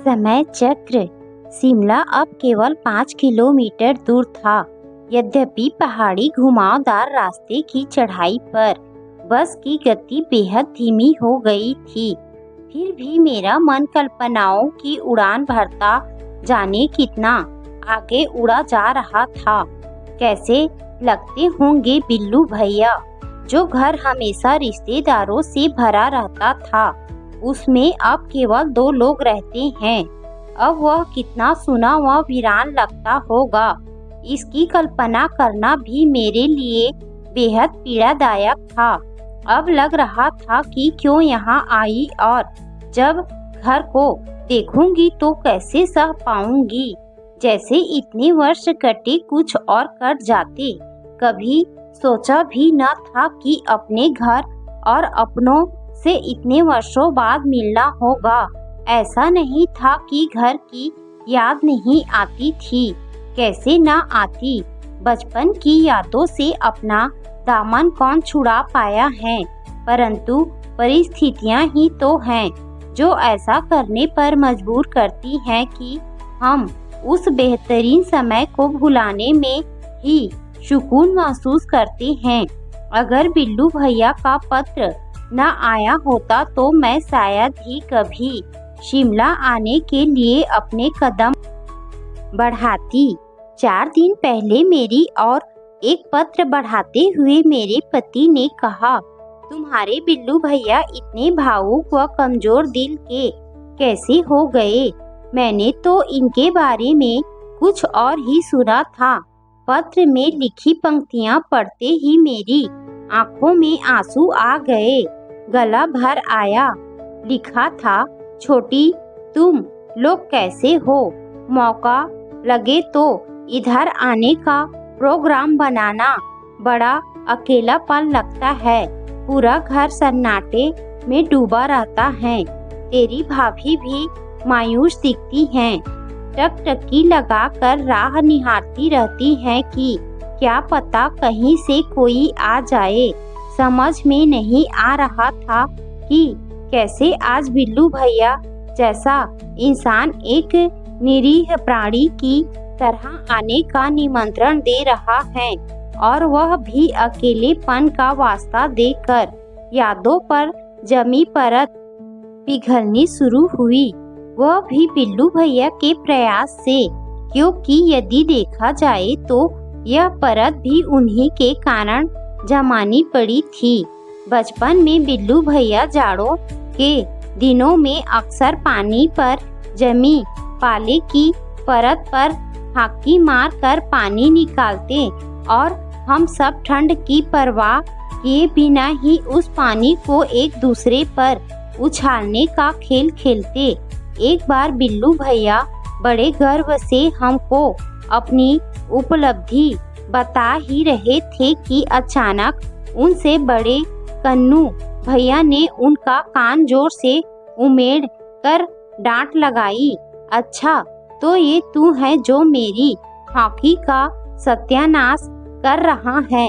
समय चक्र। शिमला अब केवल 5 किलोमीटर दूर था। यद्यपि पहाड़ी घुमावदार रास्ते की चढ़ाई पर बस की गति बेहद धीमी हो गई थी, फिर भी मेरा मन कल्पनाओं की उड़ान भरता जाने कितना आगे उड़ा जा रहा था। कैसे लगते होंगे बिल्लू भैया, जो घर हमेशा रिश्तेदारों से भरा रहता था, उसमें अब केवल 2 लोग रहते हैं। अब वह कितना सुना व वीरान लगता होगा, इसकी कल्पना करना भी मेरे लिए बेहद पीड़ादायक था। अब लग रहा था कि क्यों यहाँ आई, और जब घर को देखूंगी तो कैसे सह पाऊंगी। जैसे इतने वर्ष कटे कुछ और कट जाते। कभी सोचा भी न था कि अपने घर और अपनों से इतने वर्षों बाद मिलना होगा। ऐसा नहीं था कि घर की याद नहीं आती थी, कैसे न आती। बचपन की यादों से अपना दामन कौन छुड़ा पाया है, परंतु परिस्थितियां ही तो हैं जो ऐसा करने पर मजबूर करती हैं कि हम उस बेहतरीन समय को भुलाने में ही सुकून महसूस करते हैं। अगर बिल्लू भैया का पत्र न आया होता तो मैं शायद ही कभी शिमला आने के लिए अपने कदम बढ़ाती। 4 दिन पहले मेरी और एक पत्र बढ़ाते हुए मेरे पति ने कहा, तुम्हारे बिल्लू भैया इतने भावुक व कमजोर दिल के कैसे हो गए? मैंने तो इनके बारे में कुछ और ही सुना था। पत्र में लिखी पंक्तियां पढ़ते ही मेरी आंखों में आंसू आ गए, गला भर आया। लिखा था, छोटी तुम लोग कैसे हो? मौका लगे तो इधर आने का प्रोग्राम बनाना। बड़ा अकेलापन लगता है, पूरा घर सन्नाटे में डूबा रहता है। तेरी भाभी भी मायूस दिखती हैं, टकटकी लगाकर राह निहारती रहती हैं कि क्या पता कहीं से कोई आ जाए। समझ में नहीं आ रहा था कि कैसे आज बिल्लू भैया जैसा इंसान एक निरीह प्राणी की तरह आने का निमंत्रण दे रहा है, और वह भी अकेलेपन का वास्ता देकर। यादों पर जमी परत पिघलनी शुरू हुई, वह भी बिल्लू भैया के प्रयास से, क्योंकि यदि देखा जाए तो यह परत भी उन्हीं के कारण जमानी पड़ी थी। बचपन में बिल्लू भैया जाड़ों के दिनों में अक्सर पानी पर जमी पाले की परत पर हाकी मार कर पानी निकालते, और हम सब ठंड की परवाह किए बिना ही उस पानी को एक दूसरे पर उछालने का खेल खेलते। एक बार बिल्लू भैया बड़े गर्व से हमको अपनी उपलब्धि बता ही रहे थे कि अचानक उनसे बड़े कन्नू भैया ने उनका कान जोर से उमेड़ कर डांट लगाई। अच्छा, तो ये तू है जो मेरी हॉकी का सत्यानाश कर रहा है?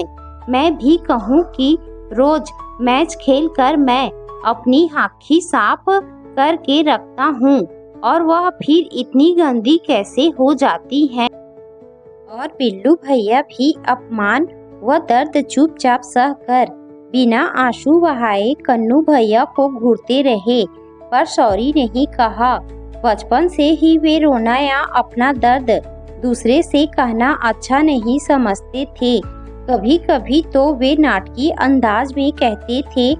मैं भी कहूँ कि रोज मैच खेलकर मैं अपनी हॉकी साफ करके रखता हूँ, और वह फिर इतनी गंदी कैसे हो जाती है? और बिल्लू भैया भी अपमान व दर्द चुपचाप सह कर बिना आंसू बहाए कन्नू भैया को घूरते रहे, पर सॉरी नहीं कहा। बचपन से ही वे रोना या अपना दर्द दूसरे से कहना अच्छा नहीं समझते थे। कभी कभी तो वे नाटकीय अंदाज में कहते थे,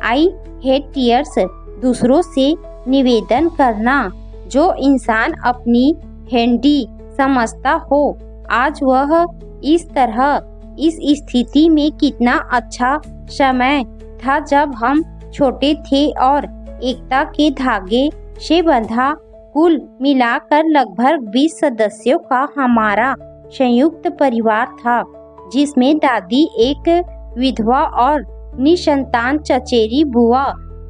आई हेट टीयर्स, दूसरों से निवेदन करना। जो इंसान अपनी हैंडी समझता हो, आज वह इस तरह इस स्थिति में कितना अच्छा समय था जब हम छोटे थे और एकता के धागे से बंधा कुल मिलाकर लगभग 20 सदस्यों का हमारा संयुक्त परिवार था, जिसमें दादी एक विधवा और निसंतान चचेरी बुआ,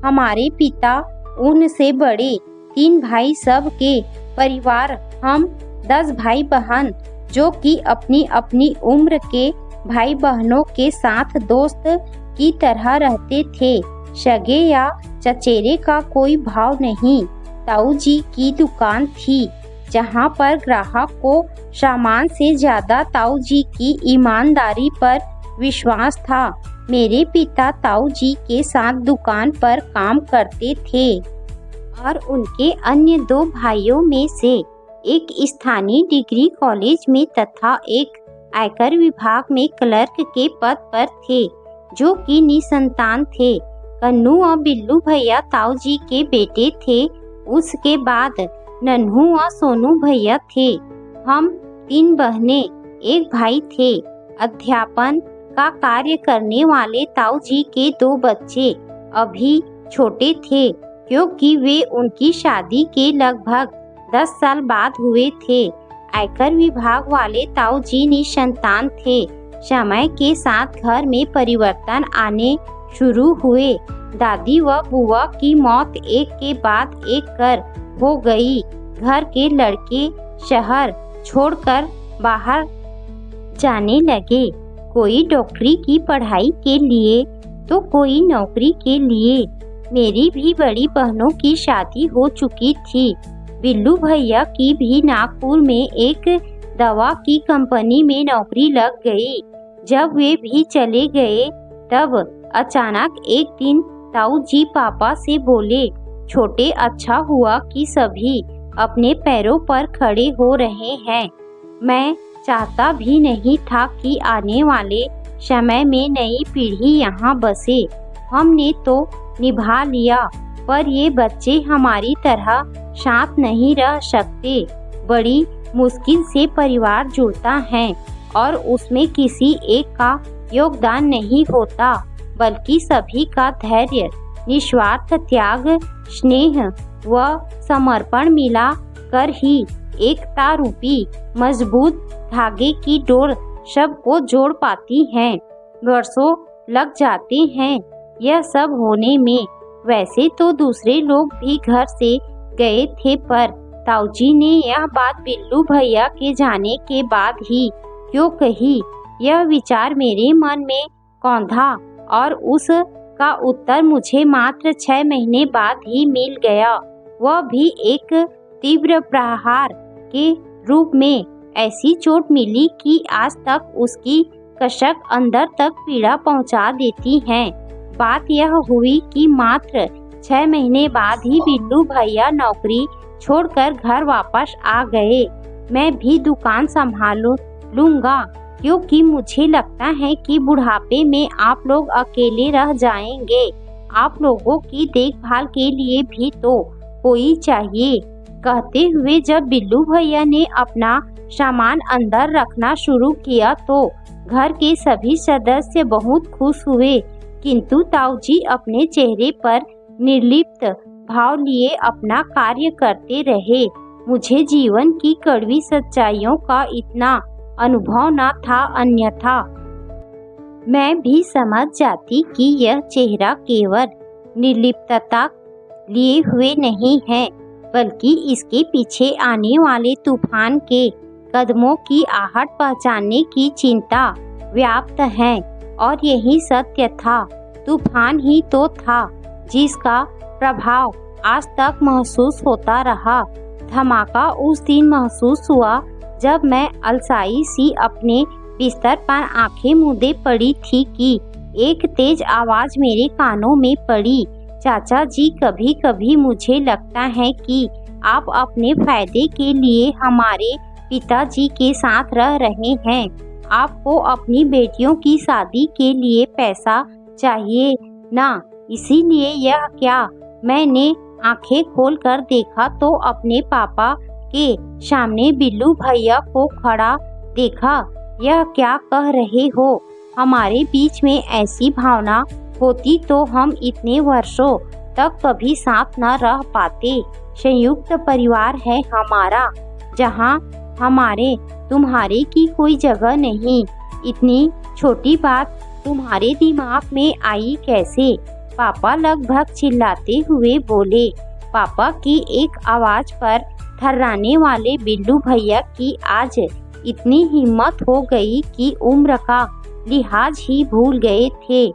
हमारे पिता, उनसे बड़े 3 भाई, सब के परिवार, हम 10 भाई बहन, जो कि अपनी अपनी उम्र के भाई बहनों के साथ दोस्त की तरह रहते थे। सगे या चचेरे का कोई भाव नहीं, ताऊ जी की दुकान थी, जहाँ पर ग्राहक को सामान से ज्यादा ताऊ जी की ईमानदारी पर विश्वास था। मेरे पिता ताऊ जी के साथ दुकान पर काम करते थे और उनके अन्य 2 भाइयों में से एक स्थानीय डिग्री कॉलेज में तथा एक आयकर विभाग में क्लर्क के पद पर थे, जो कि निसंतान थे। कन्नू और बिल्लू भैया ताऊ जी के बेटे थे। उसके बाद नन्हू और सोनू भैया थे। हम 3 बहनें, एक भाई थे। अध्यापन का कार्य करने वाले ताऊ जी के 2 बच्चे अभी छोटे थे, क्योंकि वे उनकी शादी के लगभग 10 साल बाद हुए थे। आयकर विभाग वाले ताऊ जी निसंतान थे। समय के साथ घर में परिवर्तन आने शुरू हुए। दादी व बुआ की मौत एक के बाद एक कर हो गई। घर के लड़के शहर छोड़कर बाहर जाने लगे, कोई डॉक्टरी की पढ़ाई के लिए तो कोई नौकरी के लिए। मेरी भी बड़ी बहनों की शादी हो चुकी थी। बिल्लू भैया की भी नागपुर में एक दवा की कंपनी में नौकरी लग गई। जब वे भी चले गए तब अचानक एक दिन ताऊ जी पापा से बोले, छोटे अच्छा हुआ कि सभी अपने पैरों पर खड़े हो रहे हैं। मैं चाहता भी नहीं था कि आने वाले समय में नई पीढ़ी यहाँ बसे। हमने तो निभा लिया, पर ये बच्चे हमारी तरह शांत नहीं रह सकते। बड़ी मुश्किल से परिवार जुड़ता है और उसमें किसी एक का योगदान नहीं होता, बल्कि सभी का धैर्य, निस्वार्थ त्याग, स्नेह व समर्पण मिला कर ही एकता रूपी मजबूत धागे की डोर सबको जोड़ पाती है। वर्षों लग जाते हैं यह सब होने में। वैसे तो दूसरे लोग भी घर से गए थे, पर ताऊजी ने यह बात बिल्लू भैया के जाने के बाद ही क्यों कही, यह विचार मेरे मन में कौंधा और उस का उत्तर मुझे मात्र 6 महीने बाद ही मिल गया। वह भी एक तीव्र प्रहार के रूप में। ऐसी चोट मिली कि आज तक उसकी कसक अंदर तक पीड़ा पहुंचा देती है। बात यह हुई कि मात्र 6 महीने बाद ही बिल्लू भैया नौकरी छोड़कर घर वापस आ गए। मैं भी दुकान संभाल लूंगा, क्योंकि मुझे लगता है कि बुढ़ापे में आप लोग अकेले रह जाएंगे। आप लोगों की देखभाल के लिए भी तो कोई चाहिए। कहते हुए जब बिल्लू भैया ने अपना सामान अंदर रखना शुरू किया तो घर के सभी सदस्य बहुत खुश हुए, किंतु ताऊजी अपने चेहरे पर निर्लिप्त भाव लिए अपना कार्य करते रहे। मुझे जीवन की कड़वी सच्चाइयों का इतना अनुभव न था, अन्यथा मैं भी समझ जाती कि यह चेहरा केवल निर्लिप्तता लिए हुए नहीं है, बल्कि इसके पीछे आने वाले तूफान के कदमों की आहट पहचानने की चिंता व्याप्त है। और यही सत्य था। तूफान ही तो था जिसका प्रभाव आज तक महसूस होता रहा। धमाका उस दिन महसूस हुआ जब मैं अलसाई सी अपने बिस्तर पर आंखें मूंदे पड़ी थी कि एक तेज आवाज मेरे कानों में पड़ी, चाचा जी, कभी कभी मुझे लगता है कि आप अपने फायदे के लिए हमारे पिताजी के साथ रह रहे हैं। आपको अपनी बेटियों की शादी के लिए पैसा चाहिए ना, इसीलिए यह क्या। मैंने आंखें खोलकर देखा तो अपने पापा के सामने बिल्लू भैया को खड़ा देखा। यह क्या कह रहे हो? हमारे बीच में ऐसी भावना होती तो हम इतने वर्षों तक कभी साथ न रह पाते। संयुक्त परिवार है हमारा, जहाँ हमारे तुम्हारे की कोई जगह नहीं। इतनी छोटी बात तुम्हारे दिमाग में आई कैसे? पापा लगभग चिल्लाते हुए बोले। पापा की एक आवाज पर थर्राने वाले बिल्लू भैया की आज इतनी हिम्मत हो गई कि उम्र का लिहाज ही भूल गए थे।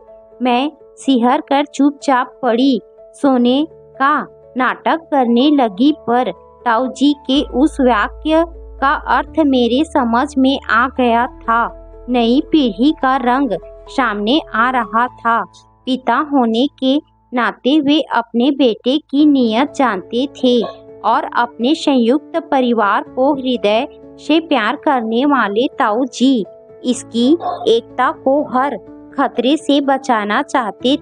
मैं सिहर कर चुपचाप पड़ी। सोने का नाटक करने लगी, पर ताऊ जी के उस वाक्य का अर्थ मेरे समझ में आ गया था। नई पीढ़ी का रंग सामने आ रहा था। पिता होने के नाते वे अपने बेटे की नीयत जानते थे और अपने संयुक्त परिवार को हृदय से प्यार करने वाले ताऊ जी इसकी एकता को हर खतरे से बचाना चाहते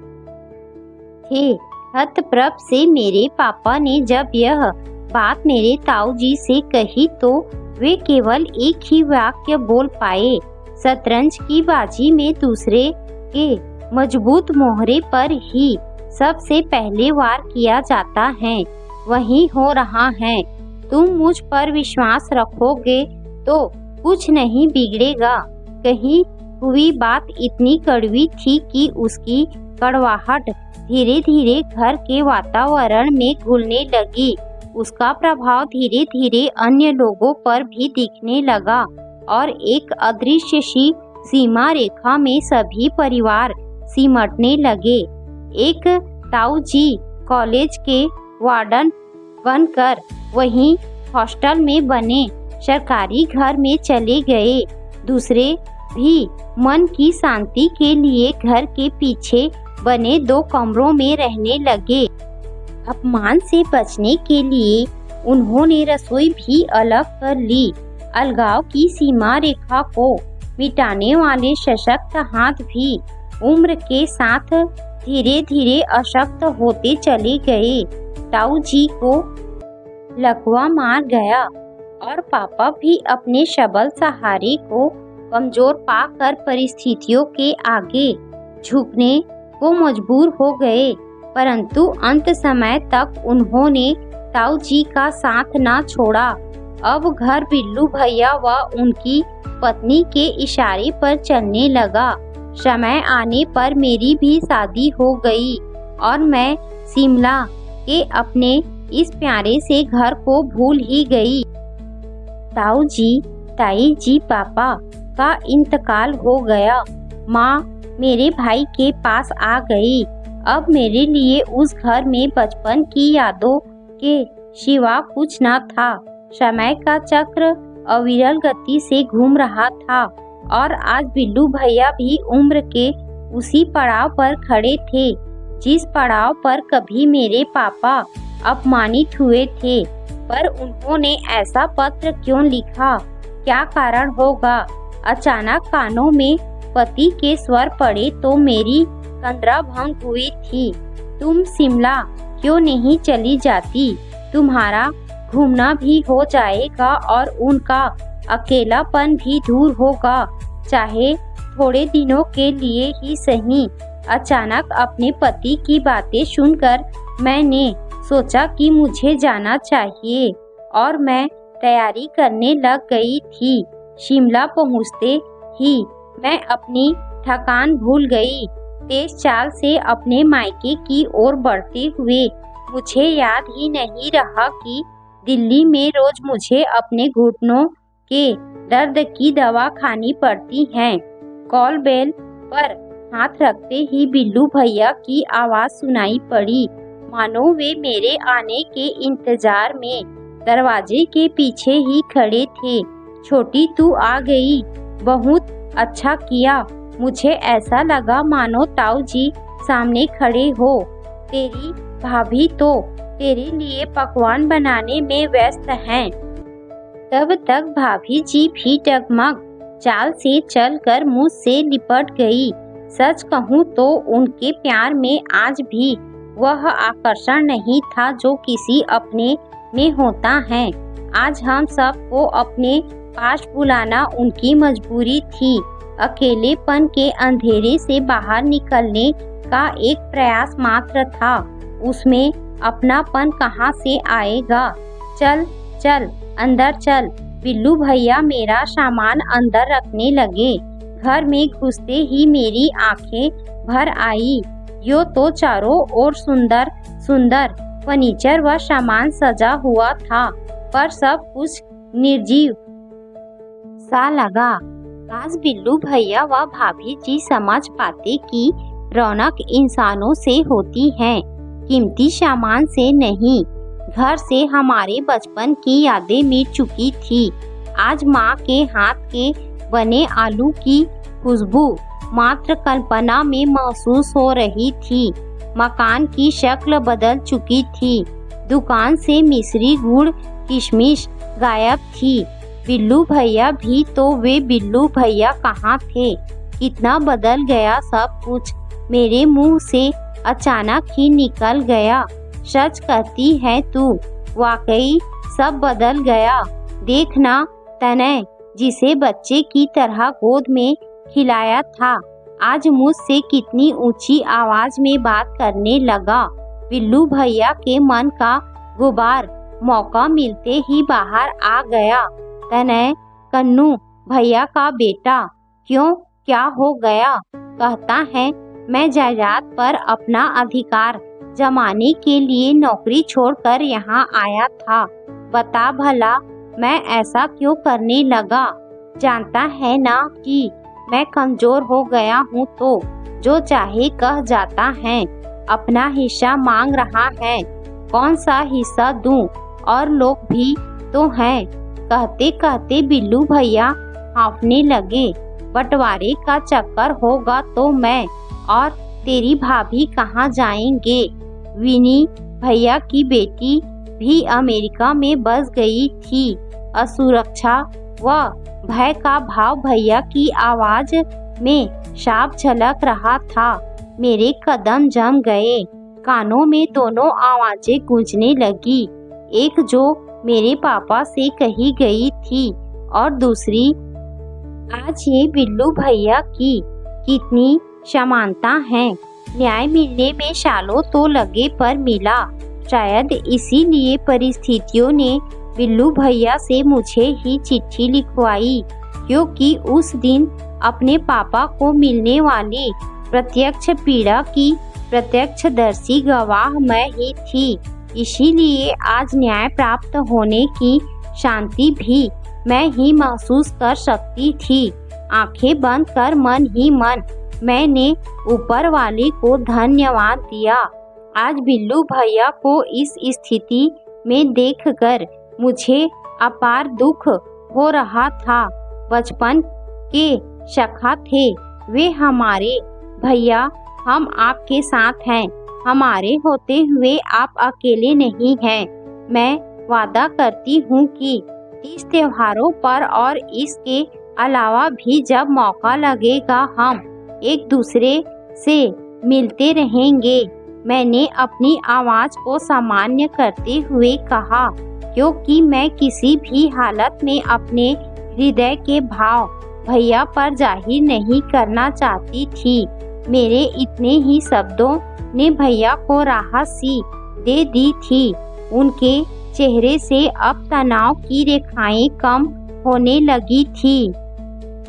थे। हतप्रभ से मेरे पापा ने जब यह बात मेरे ताऊ जी से कही तो वे केवल एक ही वाक्य बोल पाए, शतरंज की बाजी में दूसरे के मजबूत मोहरे पर ही सबसे पहले वार किया जाता है, वही हो रहा है। तुम मुझ पर विश्वास रखोगे तो कुछ नहीं बिगड़ेगा। कही हुई बात इतनी कड़वी थी कि उसकी कड़वाहट धीरे धीरे घर के वातावरण में घुलने लगी। उसका प्रभाव धीरे धीरे अन्य लोगों पर भी दिखने लगा और एक अदृश्य सी सीमा रेखा में सभी परिवार सिमटने लगे। एक ताऊ जी कॉलेज के वार्डन बनकर वहीं हॉस्टल में बने सरकारी घर में चले गए। दूसरे भी मन की शांति के लिए घर के पीछे बने 2 कमरों में रहने लगे। अपमान से बचने के लिए उन्होंने रसोई भी अलग कर ली। अलगाव की सीमा रेखा को मिटाने वाले सशक्त हाथ भी उम्र के साथ धीरे धीरे अशक्त होते चले गए। ताऊ जी को लकवा मार गया और पापा भी अपने सबल सहारे को कमजोर पाकर परिस्थितियों के आगे झुकने को मजबूर हो गए। परंतु अंत समय तक उन्होंने ताऊ जी का साथ ना छोड़ा। अब घर बिल्लू भैया व उनकी पत्नी के इशारे पर चलने लगा। समय आने पर मेरी भी शादी हो गई और मैं शिमला के अपने इस प्यारे से घर को भूल ही गई। ताऊ जी, ताई जी, पापा का इंतकाल हो गया। माँ मेरे भाई के पास आ गई। अब मेरे लिए उस घर में बचपन की यादों के सिवा कुछ न था। समय का चक्र अविरल गति से घूम रहा था और आज बिल्लू भैया भी उम्र के उसी पड़ाव पर खड़े थे जिस पड़ाव पर कभी मेरे पापा अपमानित हुए थे। पर उन्होंने ऐसा पत्र क्यों लिखा? क्या कारण होगा? अचानक कानों में पति के स्वर पड़े तो मेरी तंद्रा भंग हुई थी। तुम शिमला क्यों नहीं चली जाती? तुम्हारा घूमना भी हो जाएगा और उनका अकेलापन भी दूर होगा, चाहे थोड़े दिनों के लिए ही सही। अचानक अपने पति की बातें सुनकर मैंने सोचा कि मुझे जाना चाहिए और मैं तैयारी करने लग गई थी। शिमला पहुंचते ही मैं अपनी थकान भूल गई। तेज चाल से अपने मायके की ओर बढ़ते हुए मुझे याद ही नहीं रहा कि दिल्ली में रोज मुझे अपने घुटनों के दर्द की दवा खानी पड़ती है। कॉल बेल पर हाथ रखते ही बिल्लू भैया की आवाज सुनाई पड़ी, मानो वे मेरे आने के इंतजार में दरवाजे के पीछे ही खड़े थे। छोटी तू आ गई, बहुत अच्छा किया। मुझे ऐसा लगा मानो ताऊ जी सामने खड़े हो। तेरी भाभी तो तेरे लिए पकवान बनाने में व्यस्त हैं। तब तक भाभी जी भी डगमग चाल से चलकर मुझसे लिपट गई। सच कहूँ तो उनके प्यार में आज भी वह आकर्षण नहीं था जो किसी अपने में होता है। आज हम सबको अपने पास बुलाना उनकी मजबूरी थी। अकेलेपन के अंधेरे से बाहर निकलने का एक प्रयास मात्र था। उसमें अपनापन कहाँ से आएगा? चल चल अंदर चल। बिल्लू भैया मेरा सामान अंदर रखने लगे। घर में घुसते ही मेरी आंखें भर आई। यो तो चारों ओर सुंदर सुंदर फर्नीचर व सामान सजा हुआ था, पर सब कुछ निर्जीव सा लगा। काश बिल्लू भैया व भाभी जी समझ पाते कि रौनक इंसानों से होती है, कीमती सामान से नहीं, घर से हमारे बचपन की यादें मिट चुकी थी। आज माँ के हाथ के बने आलू की खुशबू मात्र कल्पना में महसूस हो रही थी। मकान की शक्ल बदल चुकी थी। दुकान से मिश्री, गुड़, किशमिश गायब थी। बिल्लू भैया भी, तो वे बिल्लू भैया कहाँ थे? कितना बदल गया सब कुछ। मेरे मुंह से अचानक ही निकल गया, सच कहती है तू, वाकई सब बदल गया। देखना तनय, जिसे बच्चे की तरह गोद में खिलाया था, आज मुझसे कितनी ऊंची आवाज में बात करने लगा। बिल्लू भैया के मन का गुबार मौका मिलते ही बाहर आ गया। तनय, कन्नू भैया का बेटा, क्यों, क्या हो गया? कहता है मैं जायदाद पर अपना अधिकार जमाने के लिए नौकरी छोड़कर यहाँ आया था। बता भला मैं ऐसा क्यों करने लगा? जानता है ना कि मैं कमजोर हो गया हूँ, तो जो चाहे कह जाता है। अपना हिस्सा मांग रहा है, कौन सा हिस्सा दूं? और लोग भी तो हैं। कहते कहते बिल्लू भैया हाँफने लगे। बंटवारे का चक्कर होगा तो मैं और तेरी भाभी कहाँ जाएंगे? विनी भैया की बेटी भी अमेरिका में बस गई थी। असुरक्षा व भय का भाव भैया की आवाज में साफ झलक रहा था। मेरे कदम जम गए। कानों में दोनों आवाजें गूंजने लगी, एक जो मेरे पापा से कही गई थी और दूसरी आज ये बिल्लू भैया की। कितनी समानता है। न्याय मिलने में सालों तो लगे पर मिला। शायद इसीलिए परिस्थितियों ने बिल्लू भैया से मुझे ही चिट्ठी लिखवाई, क्योंकि उस दिन अपने पापा को मिलने वाली प्रत्यक्ष पीड़ा की प्रत्यक्षदर्शी गवाह मैं ही थी। इसीलिए आज न्याय प्राप्त होने की शांति भी मैं ही महसूस कर सकती थी। आंखें बंद कर मन ही मन मैंने ऊपर वाले को धन्यवाद दिया। आज बिल्लू भैया को इस स्थिति में देखकर मुझे अपार दुख हो रहा था। बचपन के सखा थे वे हमारे। भैया, हम आपके साथ हैं। हमारे होते हुए आप अकेले नहीं हैं। मैं वादा करती हूँ कि इस त्योहारों पर और इसके अलावा भी जब मौका लगेगा हम एक दूसरे से मिलते रहेंगे। मैंने अपनी आवाज को सामान्य करते हुए कहा, क्योंकि मैं किसी भी हालत में अपने हृदय के भाव भैया पर जाहिर नहीं करना चाहती थी। मेरे इतने ही शब्दों ने भैया को राहत सी दे दी थी। उनके चेहरे से अब तनाव की रेखाएं कम होने लगी थी।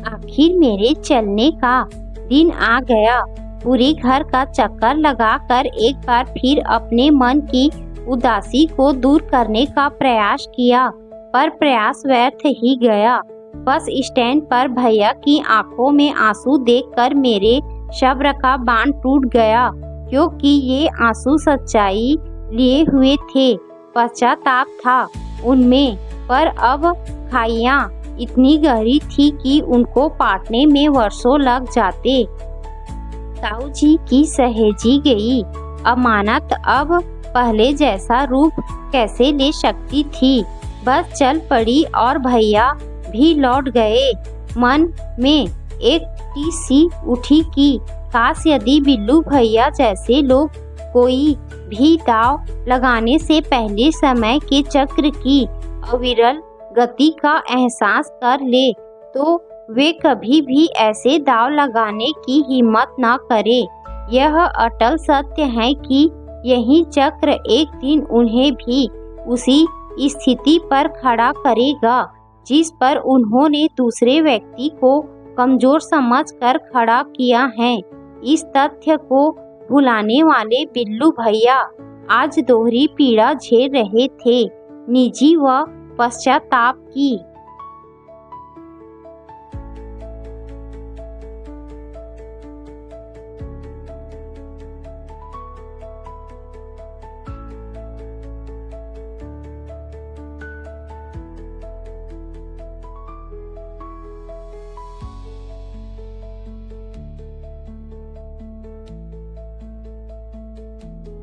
आखिर मेरे चलने का दिन आ गया। पूरे घर का चक्कर लगाकर एक बार फिर अपने मन की उदासी को दूर करने का प्रयास किया, पर प्रयास व्यर्थ ही गया। बस स्टैंड पर भैया की आंखों में आंसू देखकर मेरे सब्र का बांध टूट गया, क्योंकि ये आंसू सच्चाई लिए हुए थे। पश्चाताप था उनमें, पर अब खाइयाँ इतनी गहरी थी कि उनको पाटने में वर्षों लग जाते। ताऊ जी की सहेजी गई अमानत अब पहले जैसा रूप कैसे ले सकती थी। बस चल पड़ी और भैया भी लौट गए। मन में एक सी उठी कि काश यदि बिल्लू भैया जैसे लोग कोई भी दाव लगाने से पहले समय के चक्र की अविरल गति का एहसास कर ले, तो वे कभी भी ऐसे दाव लगाने की हिम्मत न करे। यह अटल सत्य है कि यही चक्र एक दिन उन्हें भी उसी स्थिति पर खड़ा करेगा जिस पर उन्होंने दूसरे व्यक्ति को कमजोर समझकर खड़ा किया है। इस तथ्य को भुलाने वाले बिल्लू भैया आज दोहरी पीड़ा झेल रहे थे, निजी व पश्चाताप की।